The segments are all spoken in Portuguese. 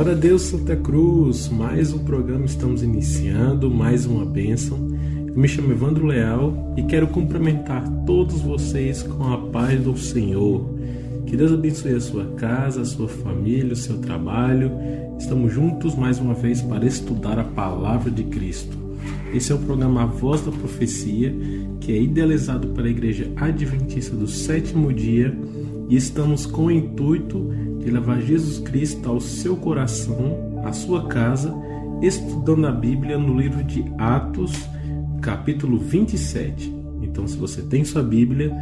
Glória a Deus, Santa Cruz, mais um programa estamos iniciando, mais uma bênção. Eu me chamo Evandro Leal e quero cumprimentar todos vocês com a paz do Senhor. Que Deus abençoe a sua casa, a sua família, o seu trabalho. Estamos juntos mais uma vez para estudar a Palavra de Cristo. Esse é o programa A Voz da Profecia, que é idealizado pela Igreja Adventista do Sétimo Dia, e estamos com o intuito de levar Jesus Cristo ao seu coração, à sua casa, estudando a Bíblia no livro de Atos, capítulo 27. Então, se você tem sua Bíblia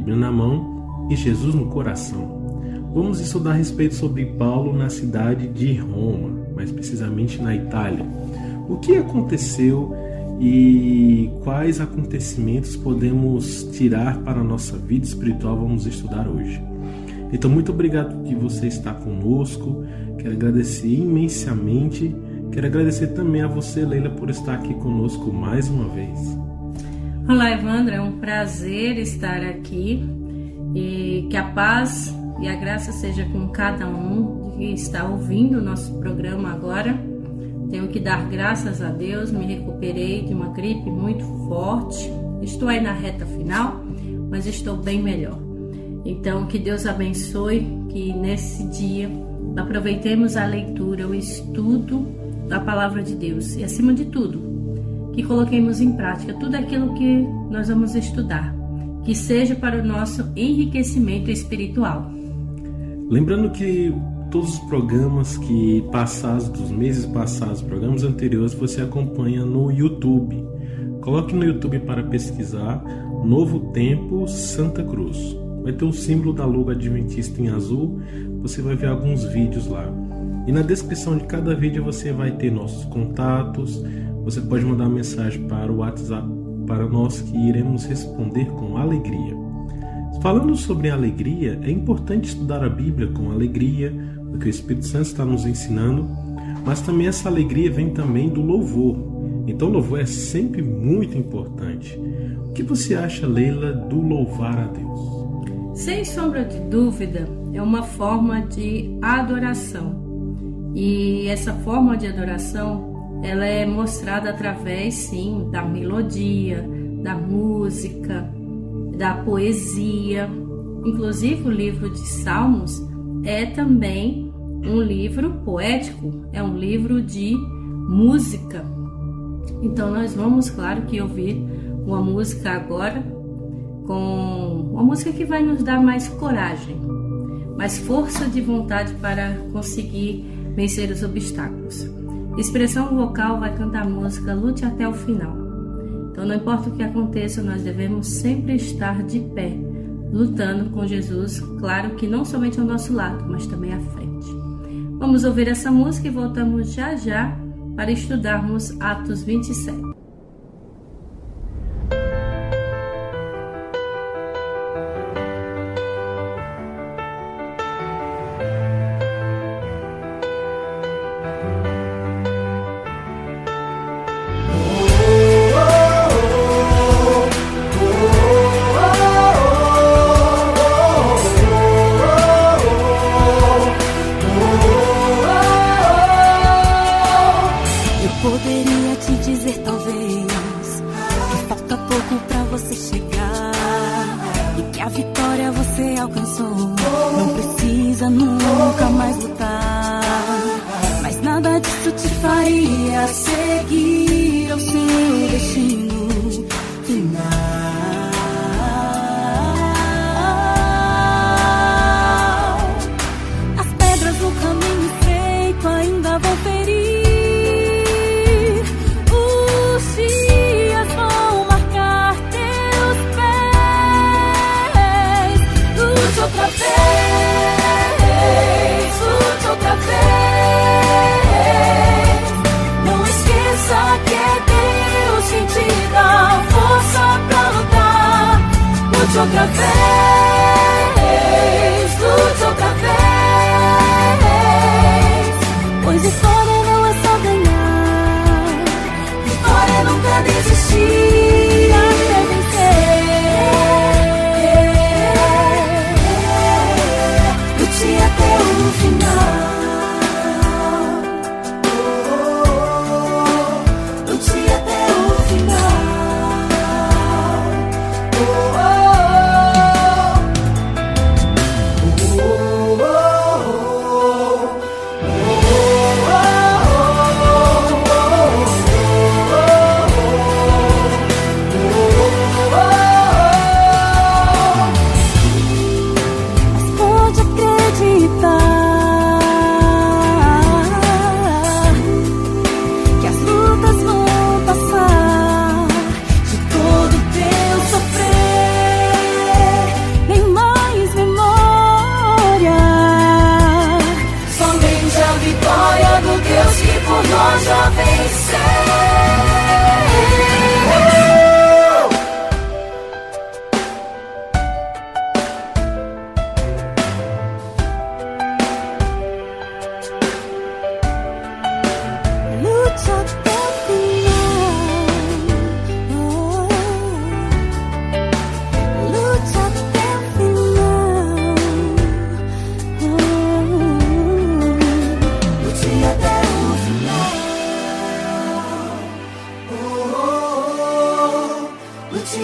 na mão e Jesus no coração, vamos estudar a respeito sobre Paulo na cidade de Roma, mais precisamente na Itália. O que aconteceu e quais acontecimentos podemos tirar para a nossa vida espiritual, vamos estudar hoje. Então, muito obrigado que você está conosco. Quero agradecer imensamente. Quero agradecer também a você, Leila, por estar aqui conosco mais uma vez. Olá, Evandro. É um prazer estar aqui. E que a paz e a graça seja com cada um que está ouvindo o nosso programa agora. Tenho que dar graças a Deus. Me recuperei de uma gripe muito forte. Estou aí na reta final, mas estou bem melhor. Então, que Deus abençoe, que nesse dia aproveitemos a leitura, o estudo da Palavra de Deus e, acima de tudo, que coloquemos em prática tudo aquilo que nós vamos estudar, que seja para o nosso enriquecimento espiritual. Lembrando que todos os programas que passados, dos meses passados, programas anteriores, você acompanha no YouTube. Coloque no YouTube para pesquisar Novo Tempo Santa Cruz. Vai ter um símbolo da logo adventista em azul, você vai ver alguns vídeos lá. E na descrição de cada vídeo você vai ter nossos contatos, você pode mandar mensagem para o WhatsApp para nós que iremos responder com alegria. Falando sobre alegria, é importante estudar a Bíblia com alegria, porque o Espírito Santo está nos ensinando, mas também essa alegria vem também do louvor. Então o louvor é sempre muito importante. O que você acha, Leila, do louvar a Deus? Sem sombra de dúvida, é uma forma de adoração. E essa forma de adoração, ela é mostrada através, sim, da melodia, da música, da poesia. Inclusive, o livro de Salmos é também um livro poético, é um livro de música. Então, nós vamos, claro, que ouvir uma música agora, com uma música que vai nos dar mais coragem, mais força de vontade para conseguir vencer os obstáculos. Expressão vocal vai cantar a música Lute até o final. Então, não importa o que aconteça, nós devemos sempre estar de pé, lutando com Jesus, claro que não somente ao nosso lado, mas também à frente. Vamos ouvir essa música e voltamos já já para estudarmos Atos 27. Poderia te dizer talvez que falta pouco pra você chegar e que a vitória você alcançou, não precisa nunca mais lutar, mas nada disso te faria seguir ao seu destino final. As pedras no caminho estreito ainda vão ferir. Outra vez, não esqueça que é Deus quem te dá força pra lutar. Lute outra vez, pois vitória não é só ganhar, vitória é nunca desistir até vencer. Lute até o final.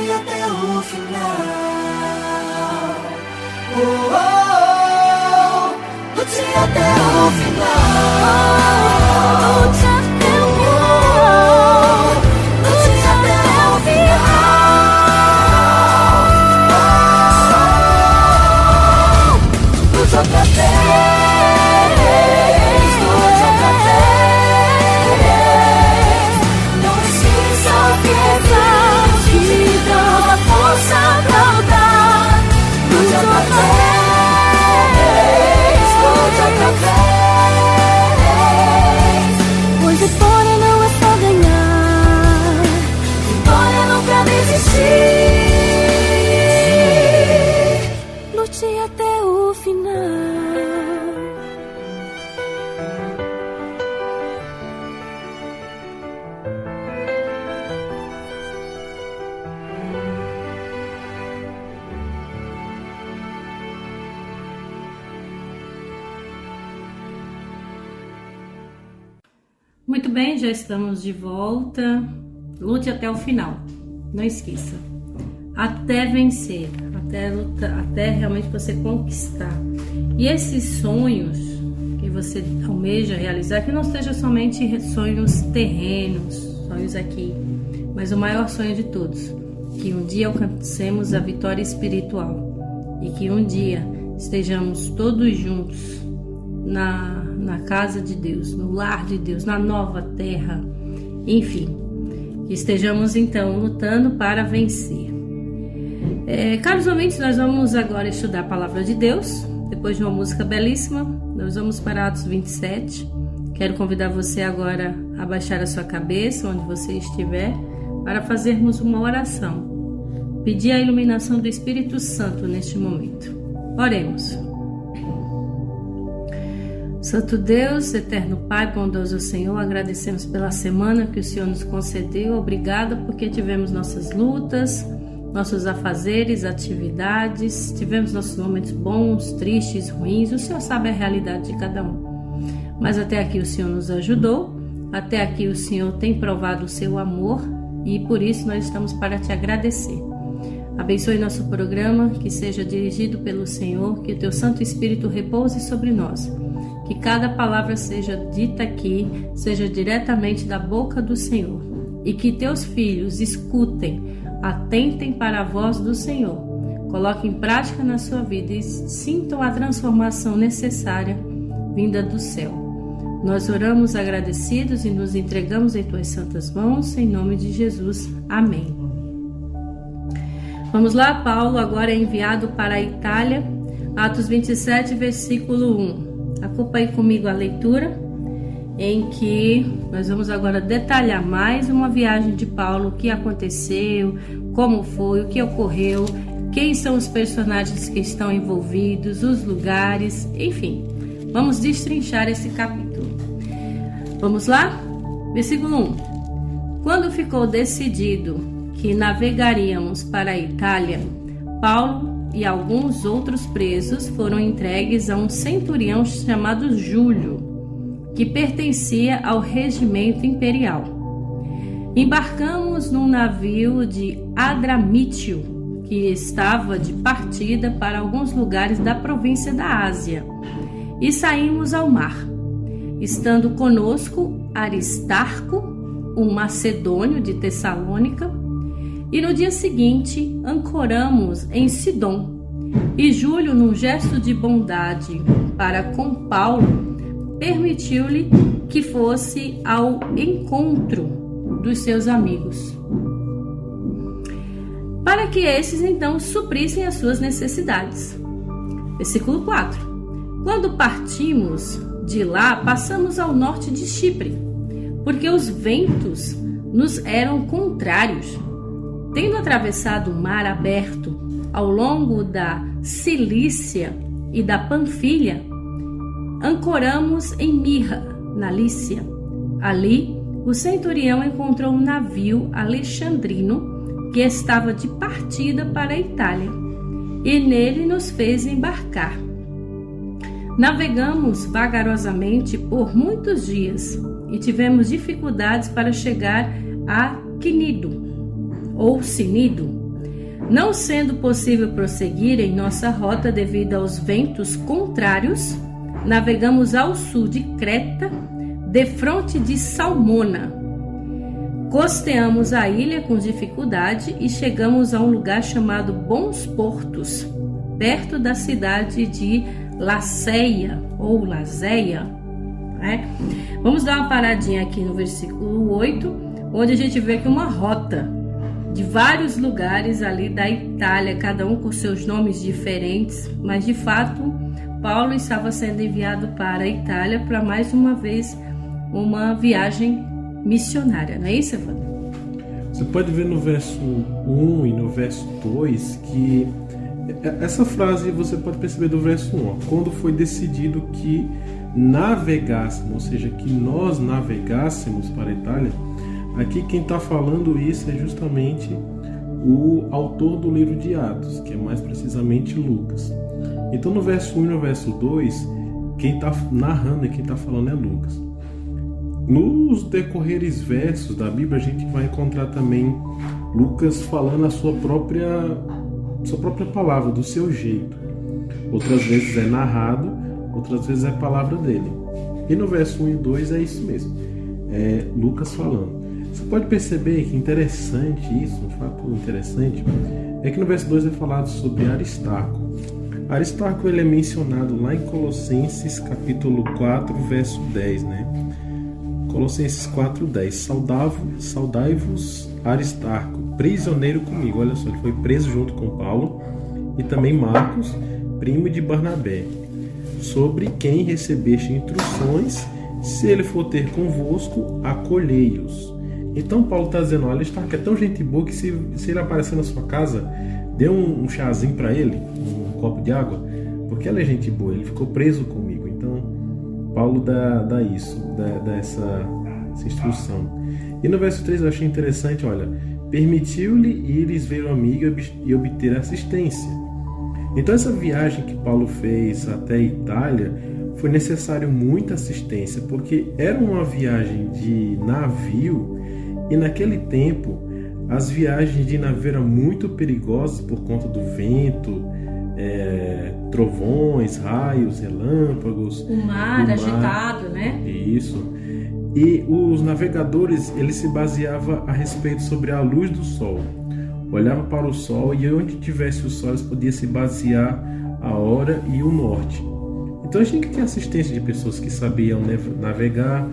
lute até o final. Lute até o final. Lute até o final. Lute até o final. Lute outra vez. Lute outra vez. Não esqueça que Deus te dá a força pra lutar. Lute outra vez. Lute outra vez. Pois vitória não é só ganhar, vitória nunca desistir. Lute até o final. Muito bem, já estamos de volta. Lute até o final. Não esqueça. Até vencer, até lutar, até realmente você conquistar. E esses sonhos que você almeja realizar, que não sejam somente sonhos terrenos, sonhos aqui, mas o maior sonho de todos, que um dia alcancemos a vitória espiritual e que um dia estejamos todos juntos na casa de Deus, no lar de Deus, na nova terra, enfim, que estejamos então lutando para vencer. Caros ouvintes, nós vamos agora estudar a palavra de Deus, depois de uma música belíssima. Nós vamos para Atos 27. Quero convidar você agora a baixar a sua cabeça, onde você estiver, para fazermos uma oração, pedir a iluminação do Espírito Santo neste momento. Oremos. Santo Deus, eterno Pai, bondoso Senhor, agradecemos pela semana que o Senhor nos concedeu. Obrigada porque tivemos nossas lutas, nossos afazeres, atividades, tivemos nossos momentos bons, tristes, ruins. O Senhor sabe a realidade de cada um. Mas até aqui o Senhor nos ajudou, até aqui o Senhor tem provado o seu amor e por isso nós estamos para te agradecer. Abençoe nosso programa, que seja dirigido pelo Senhor, que o teu Santo Espírito repouse sobre nós. Que cada palavra seja dita aqui, seja diretamente da boca do Senhor. E que teus filhos escutem, atentem para a voz do Senhor. Coloquem em prática na sua vida e sintam a transformação necessária vinda do céu. Nós oramos agradecidos e nos entregamos em tuas santas mãos, em nome de Jesus. Amém. Vamos lá, Paulo agora é enviado para a Itália, Atos 27, versículo 1. Acompanhe comigo a leitura, em que nós vamos agora detalhar mais uma viagem de Paulo, o que aconteceu, como foi, o que ocorreu, quem são os personagens que estão envolvidos, os lugares, enfim. Vamos destrinchar esse capítulo. Vamos lá? Versículo 1. Quando ficou decidido que navegaríamos para a Itália, Paulo e alguns outros presos foram entregues a um centurião chamado Júlio, que pertencia ao regimento imperial. Embarcamos num navio de Adramítio, que estava de partida para alguns lugares da província da Ásia, e saímos ao mar, estando conosco Aristarco, um macedônio de Tessalônica, e no dia seguinte ancoramos em Sidom. E Júlio, num gesto de bondade para com Paulo, permitiu-lhe que fosse ao encontro dos seus amigos, para que esses então suprissem as suas necessidades. Versículo 4. Quando partimos de lá, passamos ao norte de Chipre, porque os ventos nos eram contrários. Tendo atravessado o mar aberto ao longo da Cilícia e da Panfilha, ancoramos em Mirra, na Lícia. Ali, o centurião encontrou um navio alexandrino que estava de partida para a Itália, e nele nos fez embarcar. Navegamos vagarosamente por muitos dias e tivemos dificuldades para chegar a Cnido, ou Cnido, Não sendo possível prosseguir em nossa rota devido aos ventos contrários, navegamos ao sul de Creta, defronte de Salmona. Costeamos a ilha com dificuldade e chegamos a um lugar chamado Bons Portos, perto da cidade de Laceia ou Lazéia. Vamos dar uma paradinha aqui no versículo 8, onde a gente vê que uma rota de vários lugares ali da Itália, cada um com seus nomes diferentes, mas de fato Paulo estava sendo enviado para a Itália para mais uma vez uma viagem missionária, não é isso, Evandro? Você pode ver no verso 1 e no verso 2 que essa frase você pode perceber do verso 1, quando foi decidido que navegássemos, ou seja, que nós navegássemos para a Itália. Aqui quem está falando isso é justamente o autor do livro de Atos, que é mais precisamente Lucas. Então no verso 1 e no verso 2, quem está narrando e quem está falando é Lucas. Nos decorreres versos da Bíblia a gente vai encontrar também Lucas falando a sua própria palavra, do seu jeito. Outras vezes é narrado, outras vezes é palavra dele. E no verso 1 e 2 é isso mesmo, é Lucas falando. Você pode perceber que interessante isso, um fato interessante, é que no verso 2 é falado sobre Aristarco. Aristarco ele é mencionado lá em Colossenses capítulo 4, verso 10, né? Colossenses 4:10. Saudai-vos Aristarco, prisioneiro comigo. Olha só, ele foi preso junto com Paulo e também Marcos, primo de Barnabé, sobre quem recebeste instruções, se ele for ter convosco, acolhei-os. Então Paulo está dizendo, olha, Aristarco é tão gente boa que se ele aparecer na sua casa, dê um chazinho para ele, um copo de água, porque ela é gente boa, ele ficou preso comigo. Então Paulo dá essa instrução. E no verso 3 eu achei interessante, olha, permitiu-lhe ires ver o amigo e obter assistência. Então essa viagem que Paulo fez até a Itália foi necessário muita assistência, porque era uma viagem de navio e naquele tempo as viagens de navio eram muito perigosas por conta do vento, trovões, raios, relâmpagos, o mar agitado, né? Isso. E os navegadores, eles se baseavam a respeito sobre a luz do sol. Olhava para o sol e onde tivesse o sol eles podiam se basear a hora e o norte. Então a gente tinha assistência de pessoas que sabiam navegar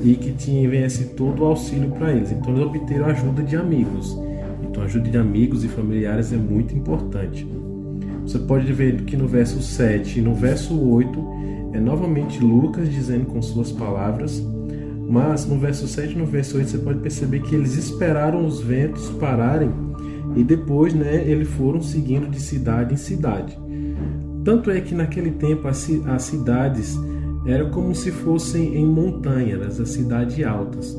e que tivesse todo o auxílio para eles. Então eles obteram a ajuda de amigos. Então a ajuda de amigos e familiares é muito importante. Você pode ver que no verso 7 e no verso 8 é novamente Lucas dizendo com suas palavras, mas no verso 7 e no verso 8 você pode perceber que eles esperaram os ventos pararem e depois, eles foram seguindo de cidade em cidade. Tanto é que naquele tempo as cidades eram como se fossem em montanhas, as cidades altas.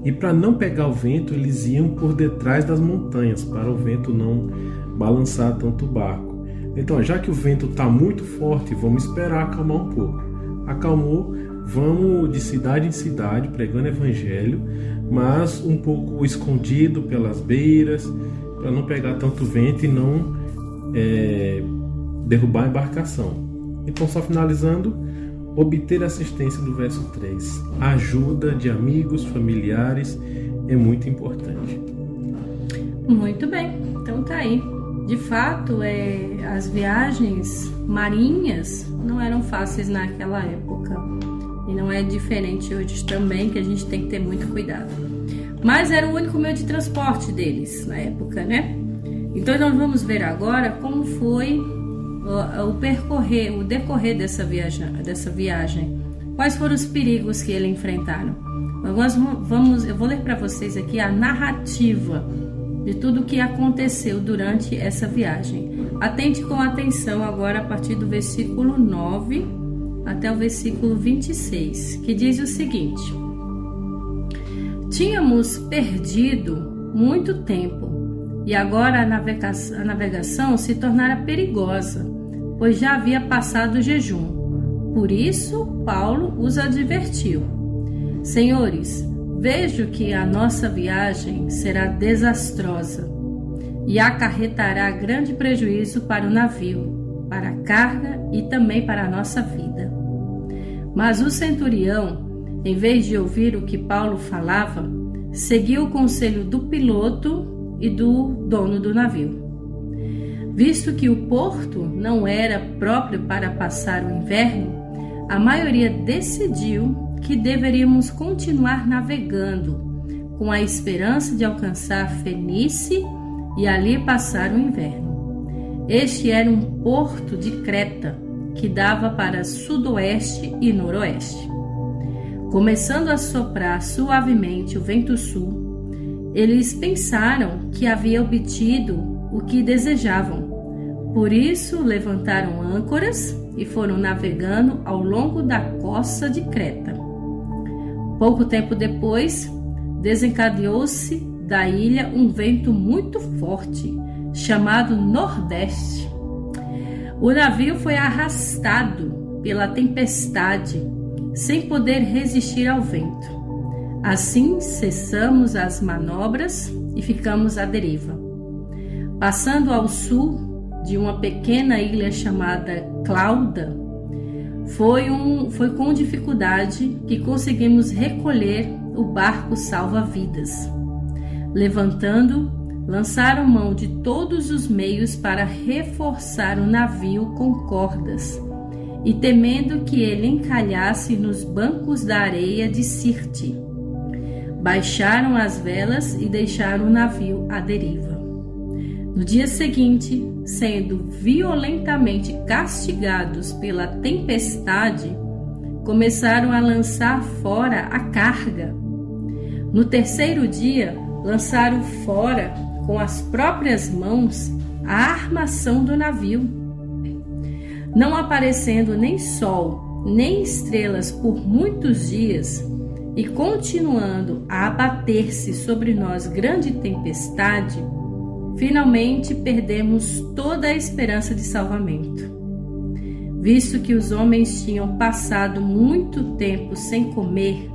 E para não pegar o vento, eles iam por detrás das montanhas, para o vento não balançar tanto o barco. Então, já que o vento está muito forte, vamos esperar acalmar um pouco. Acalmou, vamos de cidade em cidade pregando evangelho, mas um pouco escondido pelas beiras, para não pegar tanto vento e não derrubar a embarcação. Então, só finalizando, obter assistência do verso 3. A ajuda de amigos, familiares é muito importante. Muito bem, então tá aí. De fato, as viagens marinhas não eram fáceis naquela época. E não é diferente hoje também, que a gente tem que ter muito cuidado. Mas era o único meio de transporte deles na época, né? Então nós vamos ver agora como foi o decorrer dessa viagem. Quais foram os perigos que eles enfrentaram? Eu vou ler para vocês aqui a narrativa de tudo o que aconteceu durante essa viagem. Atente com atenção agora a partir do versículo 9 até o versículo 26, que diz o seguinte: Tínhamos perdido muito tempo e agora a navegação se tornara perigosa, pois já havia passado o jejum. Por isso, Paulo os advertiu: Senhores, vejo que a nossa viagem será desastrosa. e acarretará grande prejuízo para o navio, para a carga e também para a nossa vida. Mas o centurião, em vez de ouvir o que Paulo falava, seguiu o conselho do piloto e do dono do navio. Visto que o porto não era próprio para passar o inverno, a maioria decidiu que deveríamos continuar navegando, com a esperança de alcançar Fenície e ali passar o inverno. Este era um porto de Creta, que dava para sudoeste e noroeste. Começando a soprar suavemente o vento sul, eles pensaram que havia obtido o que desejavam. Por isso, levantaram âncoras e foram navegando ao longo da costa de Creta. Pouco tempo depois, desencadeou-se da ilha um vento muito forte, chamado Nordeste. O navio foi arrastado pela tempestade, sem poder resistir ao vento. Assim, cessamos as manobras e ficamos à deriva. Passando ao sul de uma pequena ilha chamada Clauda, foi com dificuldade que conseguimos recolher o barco salva-vidas. Levantando, lançaram mão de todos os meios para reforçar o navio com cordas, e temendo que ele encalhasse nos bancos da areia de Sirte, baixaram as velas e deixaram o navio à deriva. No dia seguinte, sendo violentamente castigados pela tempestade, começaram a lançar fora a carga. No terceiro dia, lançaram fora com as próprias mãos a armação do navio. Não aparecendo nem sol, nem estrelas por muitos dias, e continuando a abater-se sobre nós grande tempestade, finalmente perdemos toda a esperança de salvamento. Visto que os homens tinham passado muito tempo sem comer,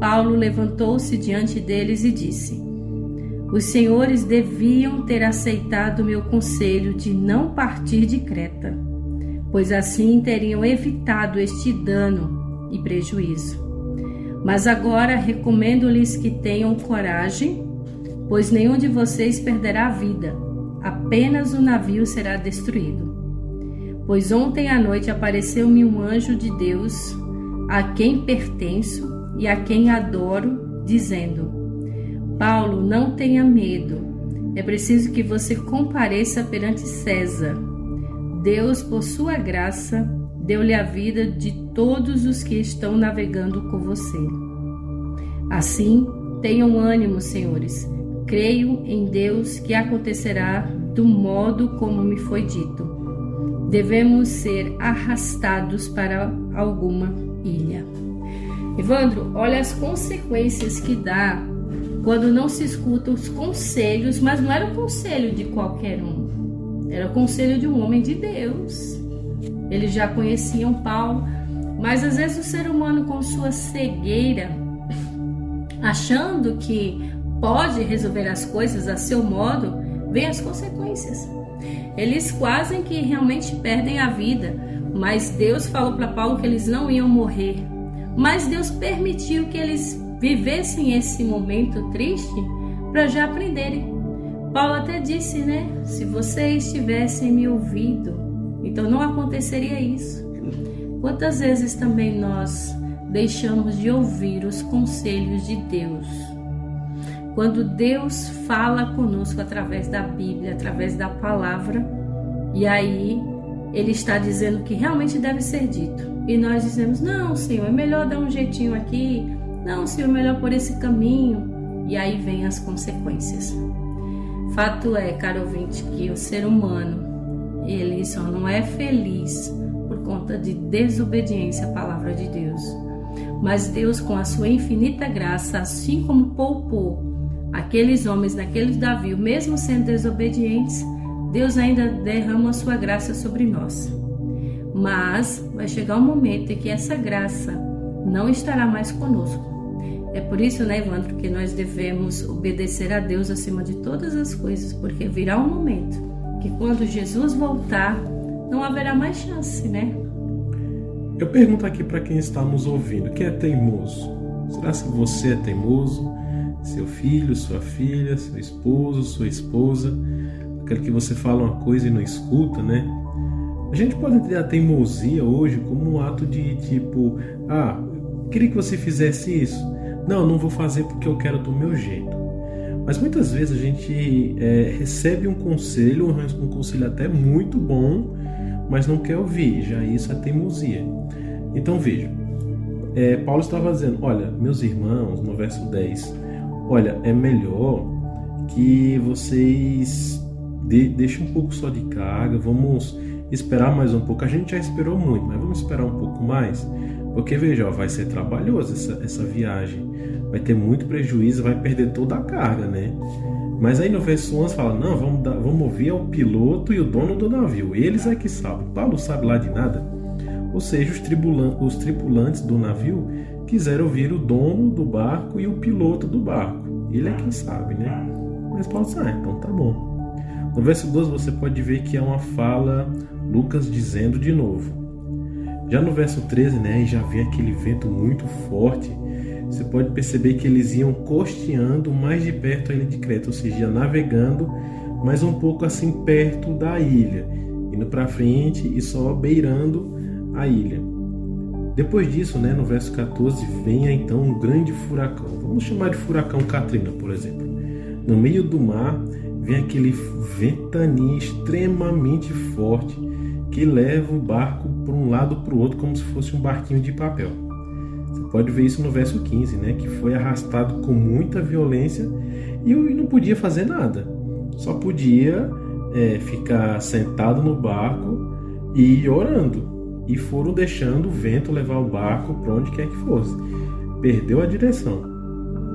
Paulo levantou-se diante deles e disse: os senhores deviam ter aceitado o meu conselho de não partir de Creta, pois assim teriam evitado este dano e prejuízo. Mas agora recomendo-lhes que tenham coragem, pois nenhum de vocês perderá a vida, apenas o navio será destruído. Pois ontem à noite apareceu-me um anjo de Deus, a quem pertenço e a quem adoro, dizendo: Paulo, não tenha medo, é preciso que você compareça perante César. Deus, por sua graça, deu-lhe a vida de todos os que estão navegando com você. Assim, tenham ânimo, senhores. Creio em Deus que acontecerá do modo como me foi dito. Devemos ser arrastados para alguma ilha. Evandro, olha as consequências que dá quando não se escuta os conselhos, mas não era o conselho de qualquer um. Era o conselho de um homem de Deus. Eles já conheciam Paulo, mas às vezes o ser humano, com sua cegueira, achando que pode resolver as coisas a seu modo, vem as consequências. Eles quase que realmente perdem a vida, mas Deus falou para Paulo que eles não iam morrer. Mas Deus permitiu que eles vivessem esse momento triste para já aprenderem. Paulo até disse, né? Se vocês tivessem me ouvido, então não aconteceria isso. Quantas vezes também nós deixamos de ouvir os conselhos de Deus? Quando Deus fala conosco através da Bíblia, através da palavra, e aí Ele está dizendo o que realmente deve ser dito. E nós dizemos, não, Senhor, é melhor dar um jeitinho aqui. Não, Senhor, é melhor por esse caminho. E aí vem as consequências. Fato é, caro ouvinte, que o ser humano, ele só não é feliz por conta de desobediência à palavra de Deus. Mas Deus, com a sua infinita graça, assim como poupou aqueles homens naquele navio, mesmo sendo desobedientes, Deus ainda derrama a sua graça sobre nós. Mas vai chegar um momento em que essa graça não estará mais conosco. É por isso, né, Evandro, que nós devemos obedecer a Deus acima de todas as coisas, porque virá um momento que quando Jesus voltar, não haverá mais chance, né? Eu pergunto aqui para quem está nos ouvindo, quem é teimoso? Será que você é teimoso? Seu filho, sua filha, seu esposo, sua esposa, aquele que você fala uma coisa e não escuta, né? A gente pode entender a teimosia hoje como um ato de tipo, queria que você fizesse isso. Não vou fazer porque eu quero do meu jeito. Mas muitas vezes a gente recebe um conselho até muito bom, mas não quer ouvir. Já isso é teimosia. Então veja, Paulo estava dizendo, olha, meus irmãos, no verso 10, olha, é melhor que vocês deixem um pouco só de carga, vamos esperar mais um pouco. A gente já esperou muito, mas vamos esperar um pouco mais, porque veja, vai ser trabalhoso essa viagem, vai ter muito prejuízo, vai perder toda a carga, né? Mas aí no verso 11 fala, não, vamos ouvir ao piloto e o dono do navio, eles é que sabem. Paulo sabe lá de nada. Ou seja, os tripulantes do navio quiseram ouvir o dono do barco e o piloto do barco. Ele é quem sabe, né? Mas Paulo disse, então tá bom. No verso 12 você pode ver que é uma fala, Lucas dizendo de novo. Já no verso 13, né, já vem aquele vento muito forte. Você pode perceber que eles iam costeando mais de perto a ilha de Creta, ou seja, navegando, mas um pouco assim perto da ilha, indo para frente e só beirando a ilha. Depois disso, né, no verso 14, vem então um grande furacão. Vamos chamar de furacão Katrina, por exemplo. No meio do mar, vem aquele ventania extremamente forte que leva o barco para um lado para o outro como se fosse um barquinho de papel. Você pode ver isso no verso 15, né, que foi arrastado com muita violência e não podia fazer nada. Só podia ficar sentado no barco e orando. E foram deixando o vento levar o barco para onde quer que fosse. Perdeu a direção.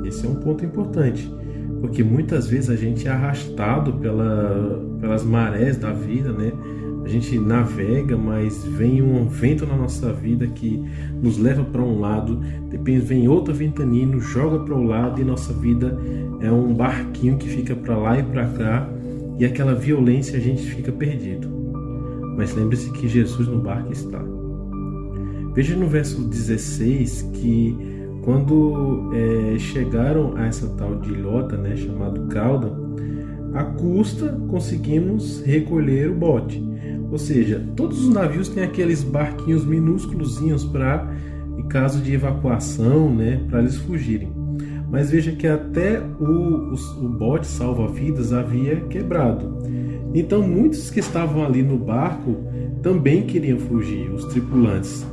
Esse é um ponto importante, porque muitas vezes a gente é arrastado pelas marés da vida, né? A gente navega, mas vem um vento na nossa vida que nos leva para um lado, depois vem outra ventania e nos joga para o lado, e nossa vida é um barquinho que fica para lá e para cá, e aquela violência a gente fica perdido. Mas lembre-se que Jesus no barco está. Veja no verso 16 que quando chegaram a essa tal de ilhota, né, chamado Cauda, à custa conseguimos recolher o bote. Ou seja, todos os navios têm aqueles barquinhos minúsculozinhos para, em caso de evacuação, né, para eles fugirem. Mas veja que até o bote salva-vidas havia quebrado. Então muitos que estavam ali no barco também queriam fugir, os tripulantes.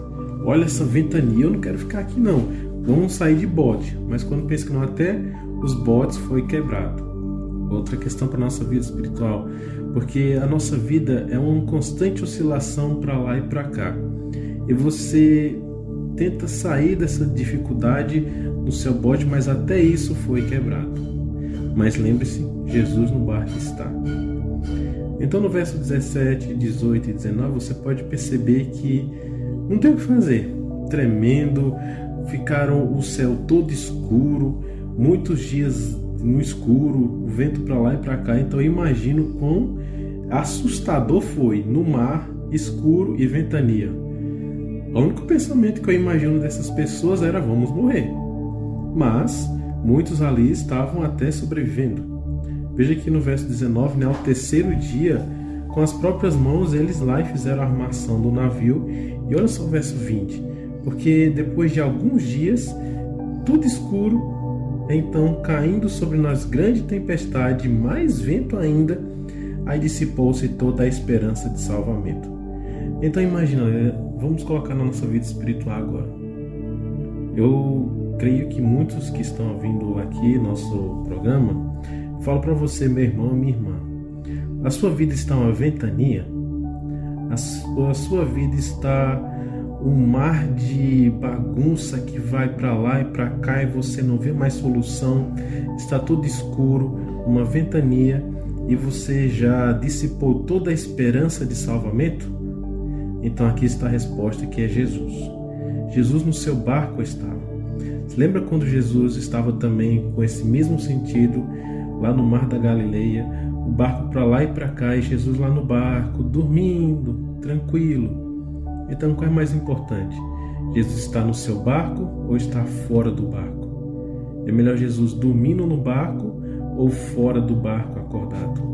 Olha essa ventania, eu não quero ficar aqui não, vamos sair de bote. Mas quando pensa que não, até os botes foi quebrado. Outra questão para a nossa vida espiritual, porque a nossa vida é uma constante oscilação para lá e para cá. E você tenta sair dessa dificuldade no seu bote, mas até isso foi quebrado. Mas lembre-se, Jesus no barco está. Então no verso 17, 18 e 19 você pode perceber que não tem o que fazer. Tremendo, ficaram o céu todo escuro, muitos dias no escuro, o vento para lá e para cá. Então eu imagino quão assustador foi no mar, escuro e ventania. O único pensamento que eu imagino dessas pessoas era vamos morrer. Mas muitos ali estavam até sobrevivendo. Veja que no verso 19, né, ao terceiro dia, com as próprias mãos eles lá e fizeram a armação do navio. E olha só o verso 20, porque depois de alguns dias, tudo escuro, então caindo sobre nós grande tempestade, mais vento ainda, aí dissipou-se toda a esperança de salvamento. Então imagina, vamos colocar na nossa vida espiritual agora. Eu creio que muitos que estão ouvindo aqui nosso programa, falo para você, meu irmão, minha irmã, a sua vida está uma ventania, a sua vida está um mar de bagunça que vai para lá e para cá e você não vê mais solução, está tudo escuro, uma ventania, e você já dissipou toda a esperança de salvamento? Então aqui está a resposta, que é Jesus. Jesus no seu barco estava. Lembra quando Jesus estava também com esse mesmo sentido lá no Mar da Galileia, o barco para lá e para cá, e Jesus lá no barco, dormindo, tranquilo. Então, qual é mais importante? Jesus está no seu barco ou está fora do barco? É melhor Jesus dormindo no barco ou fora do barco acordado?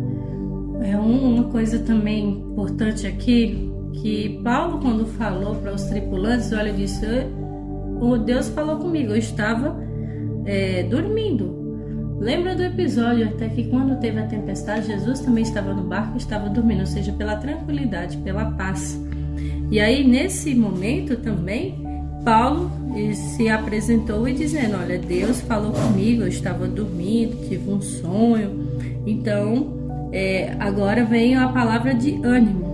É uma coisa também importante aqui, que Paulo, quando falou para os tripulantes, olha, disse: o Deus falou comigo, eu estava dormindo. Lembra do episódio até que quando teve a tempestade, Jesus também estava no barco e estava dormindo, ou seja, pela tranquilidade, pela paz. E aí, nesse momento também, Paulo se apresentou e dizendo: olha, Deus falou comigo, eu estava dormindo, tive um sonho. Então, agora vem a palavra de ânimo.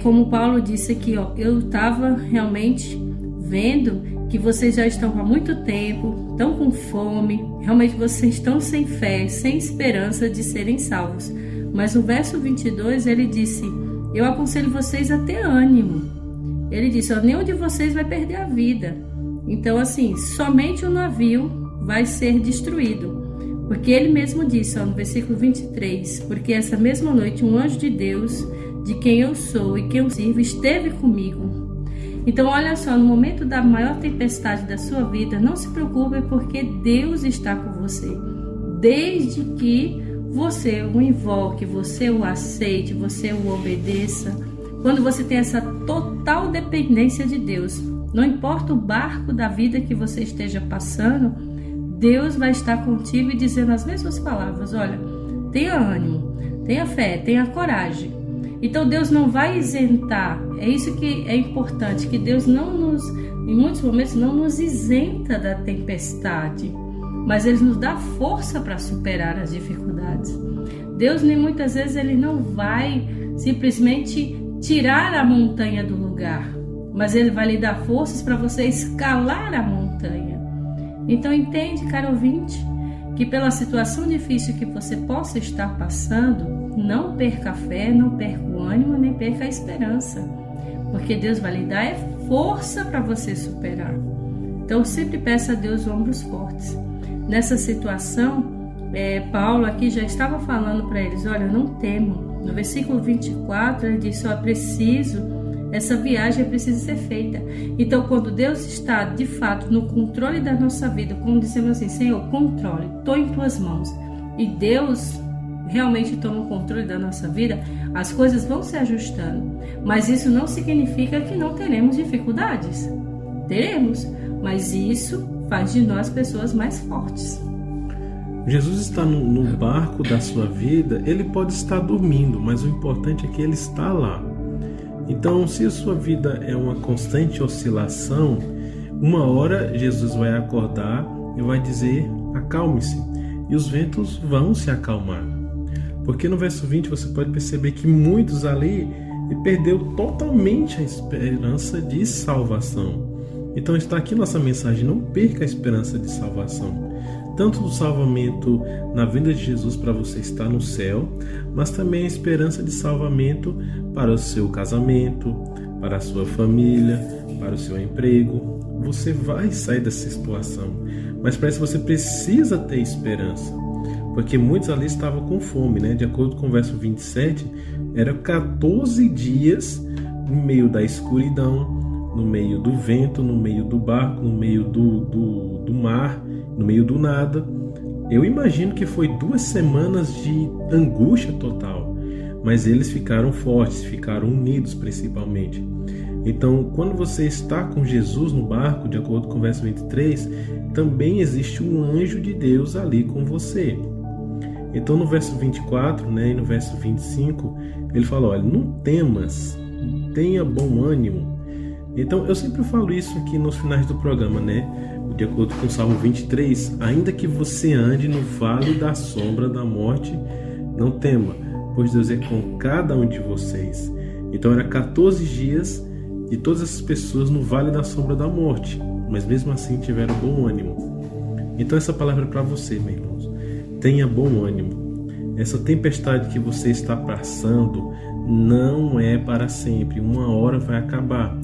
Como Paulo disse aqui, eu estava realmente vendo que vocês já estão há muito tempo, estão com fome, realmente vocês estão sem fé, sem esperança de serem salvos. Mas no verso 22 ele disse: eu aconselho vocês a ter ânimo. Ele disse: nenhum de vocês vai perder a vida. Então, assim, somente o navio vai ser destruído. Porque ele mesmo disse, no versículo 23, porque essa mesma noite um anjo de Deus, de quem eu sou e quem eu sirvo, esteve comigo. Então, olha só, no momento da maior tempestade da sua vida, não se preocupe, porque Deus está com você. Desde que você o invoque, você o aceite, você o obedeça. Quando você tem essa total dependência de Deus, não importa o barco da vida que você esteja passando, Deus vai estar contigo e dizendo as mesmas palavras: olha, tenha ânimo, tenha fé, tenha coragem. Então Deus não vai isentar, é isso que é importante, que Deus em muitos momentos não nos isenta da tempestade, mas Ele nos dá força para superar as dificuldades. Deus muitas vezes Ele não vai simplesmente tirar a montanha do lugar, mas Ele vai lhe dar forças para você escalar a montanha. Então entende, caro ouvinte, que pela situação difícil que você possa estar passando, não perca a fé, não perca o ânimo, nem perca a esperança, porque Deus vai lhe dar força para você superar. Então sempre peça a Deus ombros fortes. Nessa situação, Paulo aqui já estava falando para eles: olha, não temam. No versículo 24 ele disse: essa viagem precisa ser feita. Então, quando Deus está de fato no controle da nossa vida, como dizemos assim: Senhor, controle, estou em tuas mãos, e Deus realmente toma o controle da nossa vida, as coisas vão se ajustando. Mas isso não significa que não teremos dificuldades. Teremos, mas isso faz de nós pessoas mais fortes. Jesus está no barco da sua vida, ele pode estar dormindo, mas o importante é que ele está lá. Então, se a sua vida é uma constante oscilação, uma hora Jesus vai acordar e vai dizer: acalme-se, e os ventos vão se acalmar. Porque no verso 20 você pode perceber que muitos ali perdeu totalmente a esperança de salvação. Então está aqui nossa mensagem: não perca a esperança de salvação. Tanto do salvamento na vinda de Jesus para você estar no céu, mas também a esperança de salvamento para o seu casamento, para a sua família, para o seu emprego. Você vai sair dessa situação, mas para isso você precisa ter esperança, porque muitos ali estavam com fome, né? De acordo com o verso 27, eram 14 dias no meio da escuridão, no meio do vento, no meio do barco, no meio do mar, no meio do nada. Eu imagino que foi 2 semanas de angústia total, mas eles ficaram fortes, ficaram unidos principalmente. Então, quando você está com Jesus no barco, de acordo com o verso 23, também existe um anjo de Deus ali com você. Então, no verso 24, né, e no verso 25, ele fala: olha, não temas, tenha bom ânimo. Então, eu sempre falo isso aqui nos finais do programa, né? De acordo com o Salmo 23, ainda que você ande no vale da sombra da morte, não tema, pois Deus é com cada um de vocês. Então, era 14 dias de todas essas pessoas no vale da sombra da morte, mas mesmo assim tiveram bom ânimo. Então, essa palavra é para você, meus irmãos. Tenha bom ânimo. Essa tempestade que você está passando não é para sempre. Uma hora vai acabar,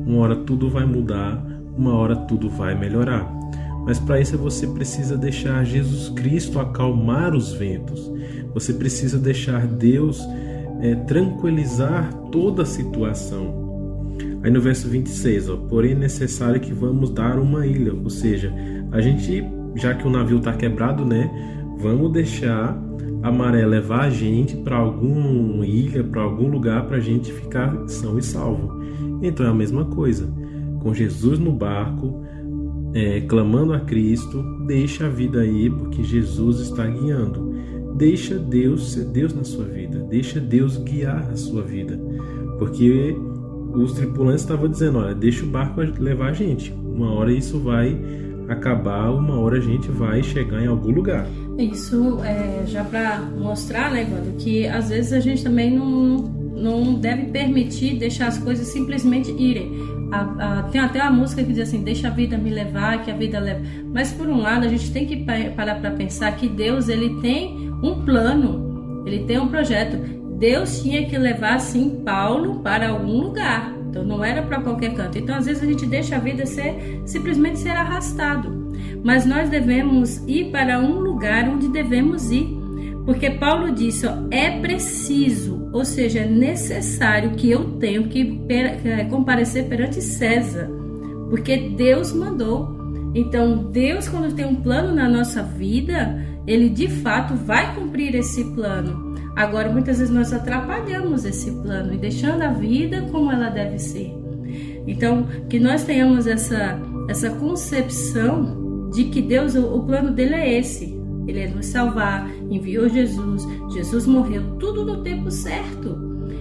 uma hora tudo vai mudar, uma hora tudo vai melhorar. Mas para isso você precisa deixar Jesus Cristo acalmar os ventos. Você precisa deixar Deus tranquilizar toda a situação. Aí no verso 26, porém é necessário que vamos dar uma ilha. Ou seja, a gente, já que o navio está quebrado, né? Vamos deixar a maré levar a gente para alguma ilha, para algum lugar, para a gente ficar são e salvo. Então é a mesma coisa. Com Jesus no barco, clamando a Cristo, deixa a vida aí, porque Jesus está guiando. Deixa Deus ser Deus na sua vida. Deixa Deus guiar a sua vida. Porque os tripulantes estavam dizendo, olha, deixa o barco levar a gente. Uma hora isso vai acabar, uma hora a gente vai chegar em algum lugar. Isso já para mostrar, né, Guado, que às vezes a gente também não deve permitir deixar as coisas simplesmente irem. Tem até uma música que diz assim, deixa a vida me levar, que a vida leva. Mas por um lado a gente tem que parar para pensar que Deus, ele tem um plano, ele tem um projeto. Deus tinha que levar sim Paulo para algum lugar, então não era para qualquer canto. Então às vezes a gente deixa a vida simplesmente ser arrastado, mas nós devemos ir para um lugar onde devemos ir, porque Paulo disse, é preciso, ou seja, é necessário que eu tenho que comparecer perante César, porque Deus mandou. Então Deus, quando tem um plano na nossa vida, ele de fato vai cumprir esse plano. Agora, muitas vezes nós atrapalhamos esse plano e deixando a vida como ela deve ser. Então, que nós tenhamos essa concepção de que Deus, o plano dele é esse. Ele é nos salvar, enviou Jesus, Jesus morreu, tudo no tempo certo.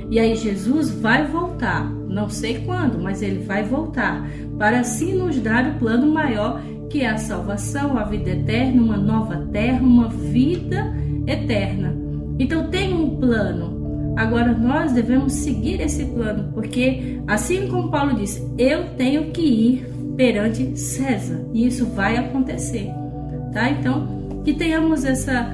E aí Jesus vai voltar, não sei quando, mas ele vai voltar, para assim nos dar o plano maior, que é a salvação, a vida eterna, uma nova terra, uma vida eterna. Então tem um plano. Agora nós devemos seguir esse plano, porque assim como Paulo disse, eu tenho que ir perante César, e isso vai acontecer, tá? Então que tenhamos essa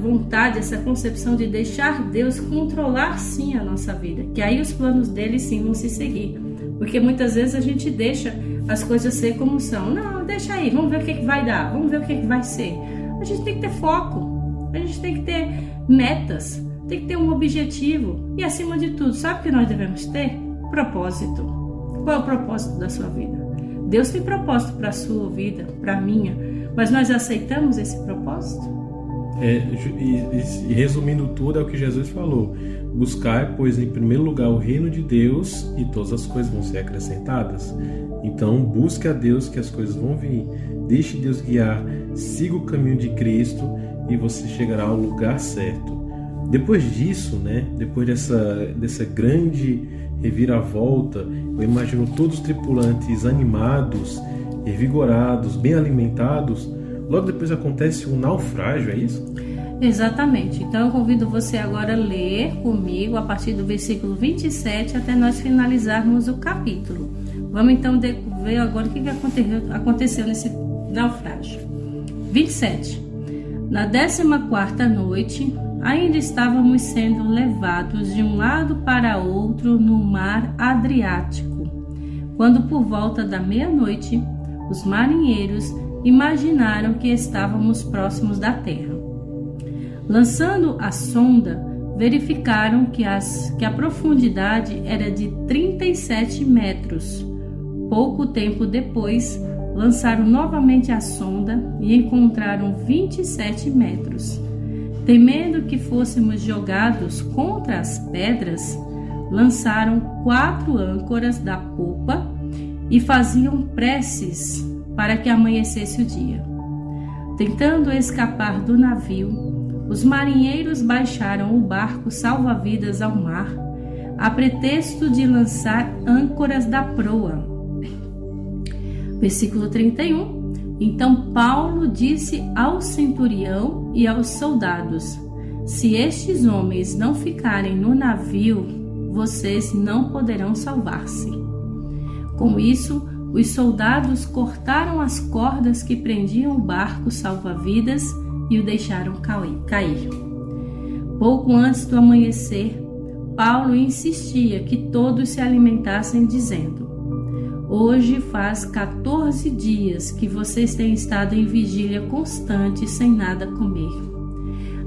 vontade, essa concepção de deixar Deus controlar sim a nossa vida, que aí os planos dele sim vão se seguir, porque muitas vezes a gente deixa as coisas ser como são. Não, deixa aí, vamos ver o que vai dar, vamos ver o que vai ser. A gente tem que ter foco, a gente tem que ter metas, tem que ter um objetivo e acima de tudo, sabe o que nós devemos ter? Propósito. Qual é o propósito da sua vida? Deus tem propósito para a sua vida, para a minha, mas nós aceitamos esse propósito? E resumindo tudo, é o que Jesus falou: buscar, pois, em primeiro lugar o reino de Deus e todas as coisas vão ser acrescentadas. Então busque a Deus que as coisas vão vir, deixe Deus guiar, siga o caminho de Cristo e você chegará ao lugar certo. Depois disso, depois dessa grande reviravolta, eu imagino todos os tripulantes animados, revigorados, bem alimentados. Logo depois acontece um naufrágio, é isso? Exatamente. Então eu convido você agora a ler comigo a partir do versículo 27 até nós finalizarmos o capítulo. Vamos então ver agora o que aconteceu nesse naufrágio. 27. Na 14ª noite, ainda estávamos sendo levados de um lado para outro no mar Adriático, quando por volta da meia-noite, os marinheiros imaginaram que estávamos próximos da terra. Lançando a sonda, verificaram que a profundidade era de 37 metros. Pouco tempo depois, lançaram novamente a sonda e encontraram 27 metros. Temendo que fôssemos jogados contra as pedras, lançaram 4 âncoras da popa e faziam preces para que amanhecesse o dia. Tentando escapar do navio, os marinheiros baixaram o barco salva-vidas ao mar, a pretexto de lançar âncoras da proa. Versículo 31. Então Paulo disse ao centurião e aos soldados: se estes homens não ficarem no navio, vocês não poderão salvar-se. Com isso, os soldados cortaram as cordas que prendiam o barco salva-vidas e o deixaram cair. Pouco antes do amanhecer, Paulo insistia que todos se alimentassem, dizendo: Hoje faz 14 dias que vocês têm estado em vigília constante sem nada comer.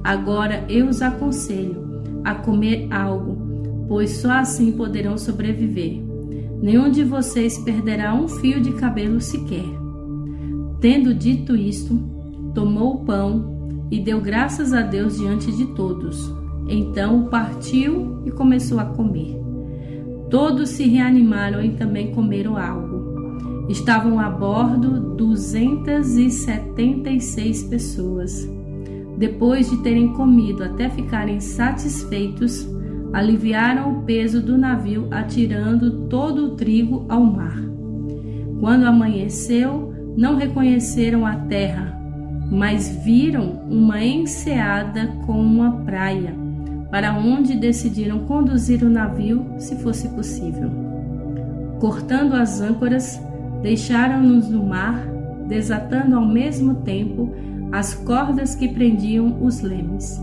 Agora eu os aconselho a comer algo, pois só assim poderão sobreviver. Nenhum de vocês perderá um fio de cabelo sequer. Tendo dito isto, tomou o pão e deu graças a Deus diante de todos. Então o partiu e começou a comer. Todos se reanimaram e também comeram algo. Estavam a bordo 276 pessoas. Depois de terem comido até ficarem satisfeitos, aliviaram o peso do navio atirando todo o trigo ao mar. Quando amanheceu, não reconheceram a terra, mas viram uma enseada com uma praia, para onde decidiram conduzir o navio se fosse possível. Cortando as âncoras, deixaram-nos no mar, desatando ao mesmo tempo as cordas que prendiam os lemes.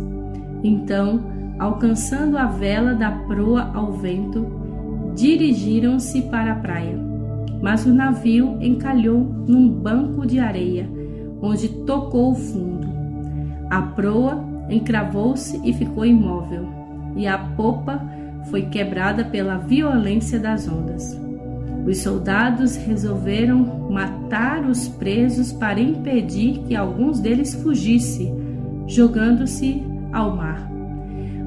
Então, alcançando a vela da proa ao vento, dirigiram-se para a praia. Mas o navio encalhou num banco de areia, onde tocou o fundo. A proa encravou-se e ficou imóvel, e a popa foi quebrada pela violência das ondas. Os soldados resolveram matar os presos para impedir que alguns deles fugissem, jogando-se ao mar.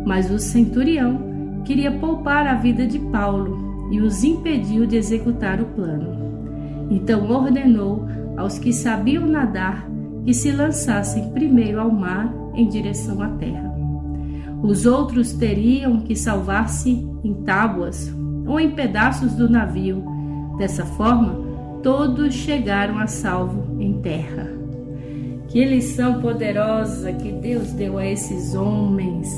Mas o centurião queria poupar a vida de Paulo e os impediu de executar o plano. Então ordenou aos que sabiam nadar que se lançassem primeiro ao mar em direção à terra. Os outros teriam que salvar-se em tábuas ou em pedaços do navio. Dessa forma, todos chegaram a salvo em terra. Que lição poderosa que Deus deu a esses homens,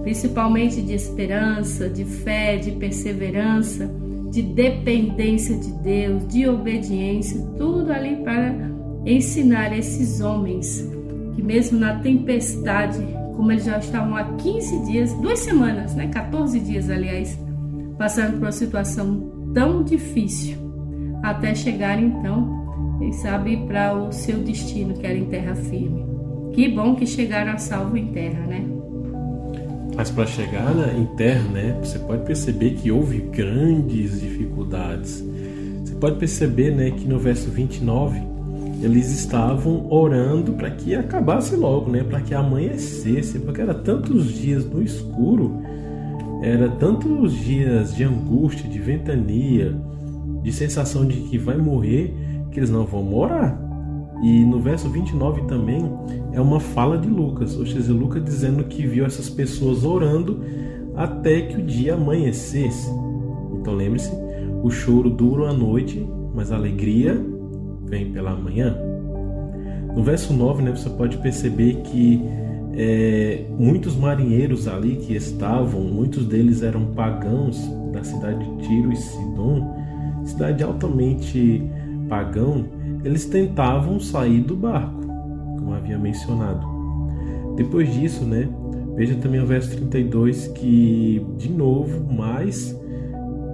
principalmente de esperança, de fé, de perseverança, de dependência de Deus, de obediência, tudo ali para ensinar esses homens que mesmo na tempestade, como eles já estavam há 15 dias, 2 semanas, 14 dias aliás, passando por uma situação tão difícil, até chegar então, quem sabe, para o seu destino, que era em terra firme. Que bom que chegaram a salvo em terra, né? Mas para chegar em terra, né, você pode perceber que houve grandes dificuldades. Você pode perceber, né, que no verso 29, eles estavam orando para que acabasse logo, né, para que amanhecesse, porque era tantos dias no escuro, era tantos dias de angústia, de ventania, de sensação de que vai morrer, que eles não vão morar. E no verso 29 também é uma fala de Lucas, ou seja, Lucas dizendo que viu essas pessoas orando até que o dia amanhecesse. Então lembre-se, o choro dura a noite, mas a alegria vem pela manhã. No verso 9, né, você pode perceber que muitos marinheiros ali que estavam, muitos deles eram pagãos da cidade de Tiro e Sidom, cidade altamente pagão. Eles tentavam sair do barco, como havia mencionado. Depois disso, né, veja também o verso 32, que de novo, mais